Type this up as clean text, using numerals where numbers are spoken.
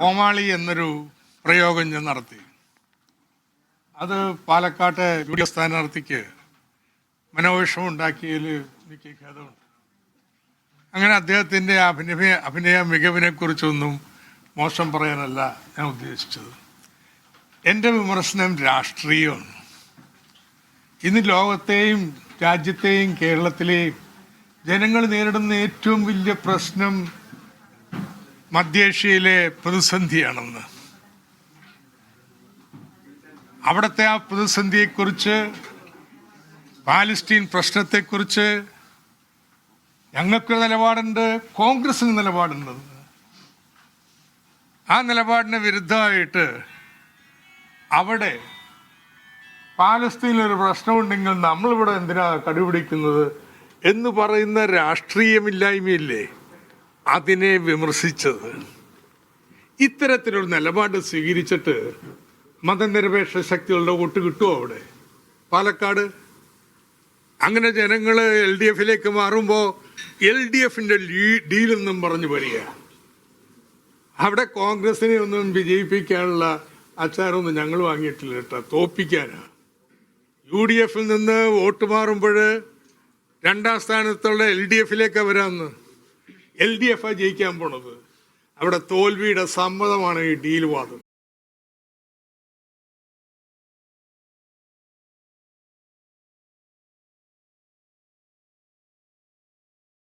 കോമാളി എന്നൊരു പ്രയോഗം ഞാൻ നടത്തി. അത് പാലക്കാട്ടെ യു.ഡി.എഫ് സ്ഥാനാർത്ഥിക്ക് മനോവിഷമം ഉണ്ടാക്കിയതിൽ എനിക്ക് ഖേദമുണ്ട്. അങ്ങനെ അദ്ദേഹത്തിൻ്റെ അഭിനയ മികവിനെ കുറിച്ചൊന്നും മോശം പറയാനല്ല ഞാൻ ഉദ്ദേശിച്ചത്. എൻ്റെ വിമർശനം രാഷ്ട്രീയമാണ്. ഇന്ന് ലോകത്തെയും രാജ്യത്തെയും കേരളത്തിലെയും ജനങ്ങൾ നേരിടുന്ന ഏറ്റവും വലിയ പ്രശ്നം മധ്യേഷ്യയിലെ പ്രതിസന്ധിയാണെന്ന്. അവിടുത്തെ ആ പ്രതിസന്ധിയെക്കുറിച്ച്, പാലസ്തീൻ പ്രശ്നത്തെക്കുറിച്ച് ഞങ്ങൾക്ക് നിലപാടുണ്ട്, കോൺഗ്രസിന് നിലപാടുണ്ട്. ആ നിലപാടിന് വിരുദ്ധമായിട്ട് അവിടെ പാലസ്തീനിലൊരു പ്രശ്നമുണ്ടെങ്കിൽ നമ്മളിവിടെ എന്തിനാ കടുപിടിക്കുന്നത് എന്ന് പറയുന്ന രാഷ്ട്രീയമില്ലായ്മയില്ലേ അതിനെ വിമർശിച്ചത്. ഇത്തരത്തിലൊരു നിലപാട് സ്വീകരിച്ചിട്ട് മതനിരപേക്ഷ ശക്തികളുടെ വോട്ട് കിട്ടുമോ അവിടെ പാലക്കാട്? അങ്ങനെ ജനങ്ങൾ LDF മാറുമ്പോൾ LDFന്റെ ഡീലെന്നും പറഞ്ഞു വരിക. അവിടെ കോൺഗ്രസിനെ ഒന്നും വിജയിപ്പിക്കാനുള്ള അച്ചാരമൊന്നും ഞങ്ങൾ വാങ്ങിയിട്ടില്ല കേട്ടോ, തോപ്പിക്കാനാ. UDF നിന്ന് വോട്ട് മാറുമ്പോൾ രണ്ടാം സ്ഥാനത്തുള്ള LDF വരാമെന്ന്. LDF ജയിക്കാൻ പോണത്. അവിടെ തോൽവിയുടെ സമ്മതമാണ് ഈ ഡീൽ വാദം.